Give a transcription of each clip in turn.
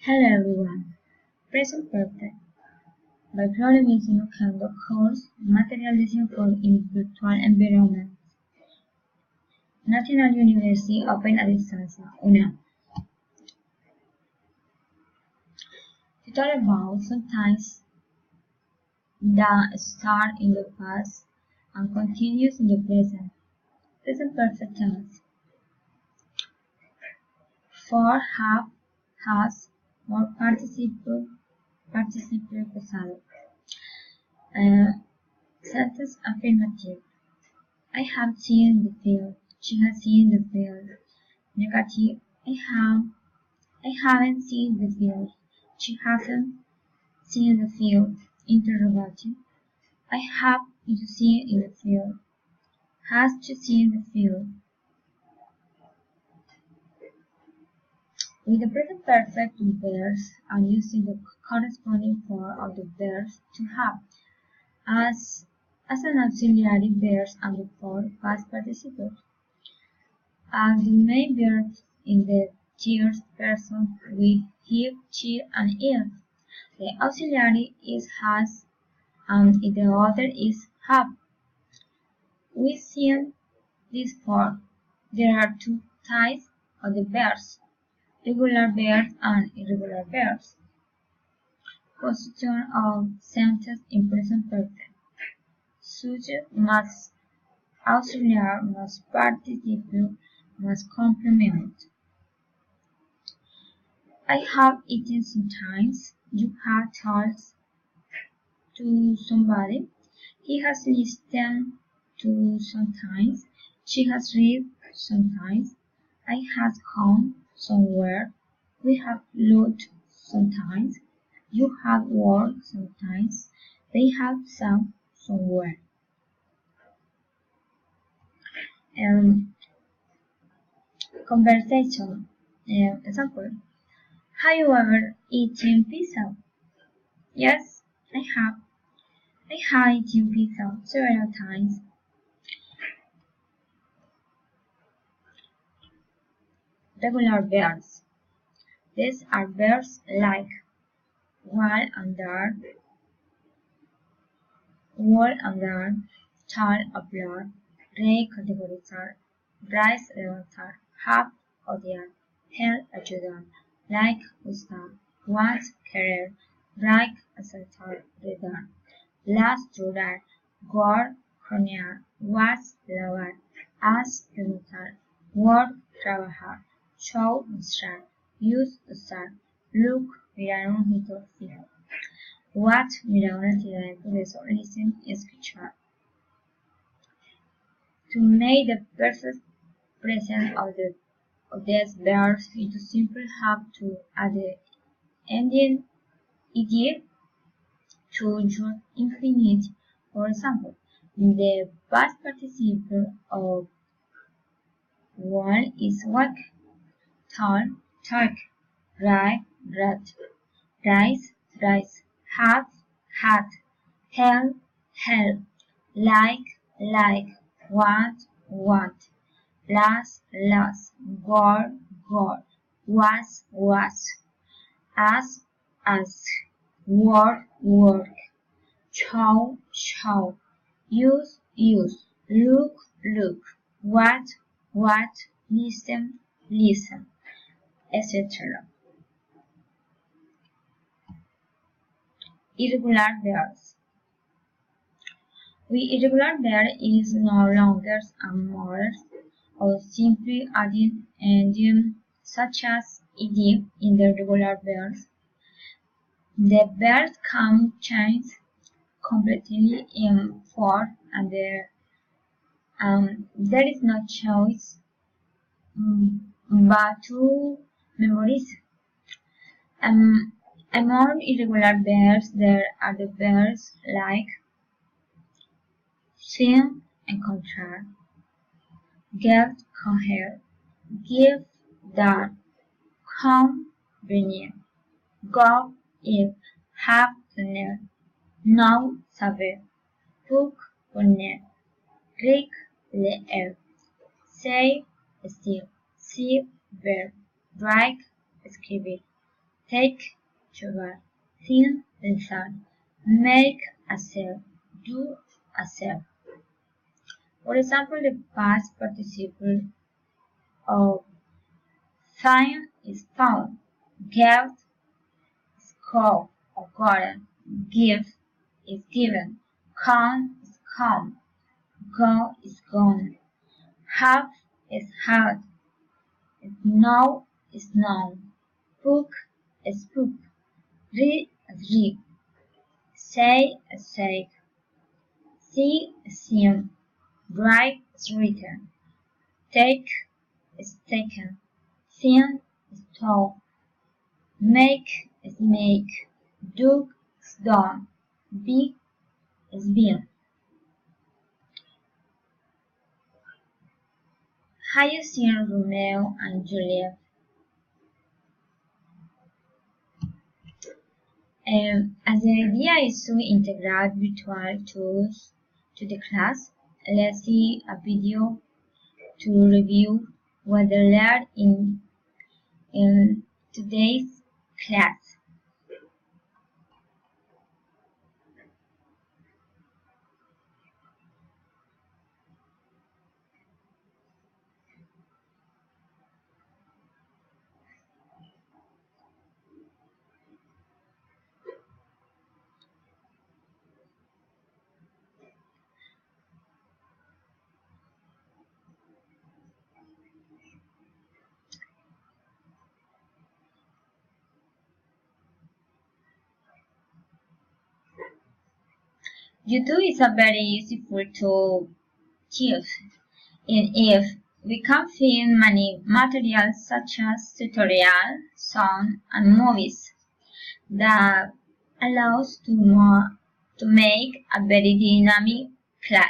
Hello everyone. Present perfect. By Florence Ocando course Material Design for in Virtual Environments. National University Open a Distancia, UNAM. Tutorial about sometimes that start in the past and continues in the present. Present perfect tense. For, have, has, more participle pasado. Sentence affirmative. I have seen the field. She has seen the field. Negative. I haven't seen the field. She hasn't seen the field. Interrogative. I have to see in the field. Has to see the field. With the present perfect verbs and using the corresponding form of the verbs to have as an auxiliary verbs and the form past participles. And the main verbs in the third person with he, she, and it. The auxiliary is has and the other is have. We see this form. There are two types of the verbs, regular verbs and irregular verbs. Construction of sentence in present perfect. Subject must auxiliary must participle must complement. I have eaten sometimes. You have talked to somebody. He has listened to sometimes. She has read sometimes. I have come somewhere. We have looked sometimes. You have worked sometimes. They have sung somewhere. Conversation. Example. Have you ever eaten pizza? Yes, I have. I have eaten pizza several times. Regular verbs. These are verbs like while under, tal hablar, recategorizar, rise levantar, have odiar, help ayudar, like gustar, want querer, like acertar, redar, las durar, gor cronear, was lavar, as preguntar, work trabajar, show mostrar, use usar, look mirar un ojito fijo. Watch mirar una actividad de progreso, listen escuchar. To make the perfect present of these verbs, you simply have to add the ending ed to your infinite. For example, the past participle of one is walk, talk, talk, ride, ride, rise, rise, have, had, help, help, like, want, last, gore, was, ask, work, show, use, look, what, listen, etc. Irregular verbs. With irregular verb is no longer a more or simply adding ending such as ed in the regular verbs. The verbs can change completely in form and there is no choice but to memorize. Among irregular verbs there are the verbs like swim, encontrar, get, coger, give, dar, come, venir, go, ir, have, tener, know, saber, book, poner, read, leer, say, decir, see, ver, write, escribir, take sugar, thin lizard, make a cell, do a cell. For example, the past participle of find is found, get is called or gotten, give is given, come is come, go is gone, have is had, know is known, book is book, read is read, say is said, see is seen, write is written, take is taken, think is told, make is make, do is done, be is been. Have you seen Romeo and Juliet? As the idea is to integrate virtual tools to the class, let's see a video to review what they learned in today's class. YouTube is a very useful tool to use. In if we can find many materials such as tutorials, songs, and movies that allows to make a very dynamic class.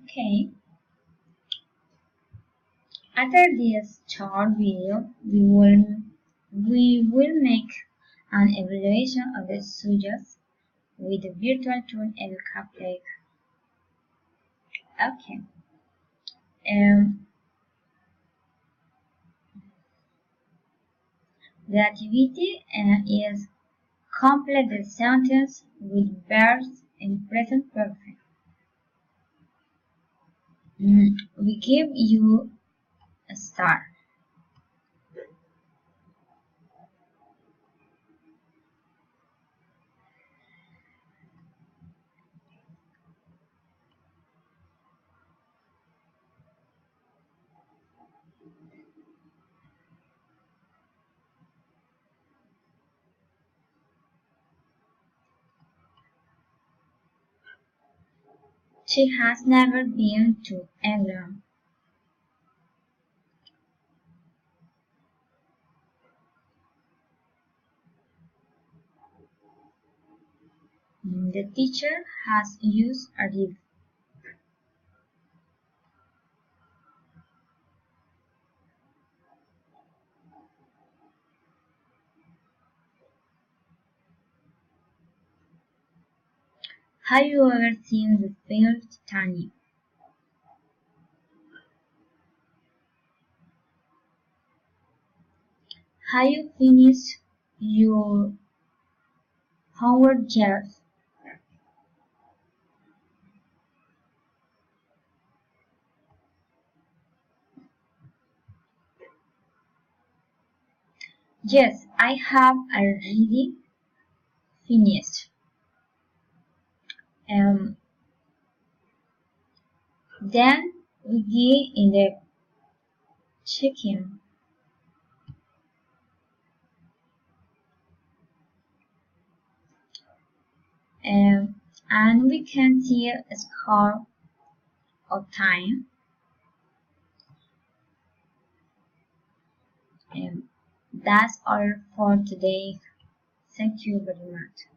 Okay. After this short video, we will make an evaluation of the subjects with the virtual tool and cupcake. Okay. Um, the activity is complete the sentence with verbs in present perfect. We give you a star. She has never been to England. The teacher has used a rib. Have you ever seen the film Titanic? Have you finished your homework yet? Yes, I have already finished. Um, then we get in the chicken. And we can see a score of time. And that's all for today. Thank you very much.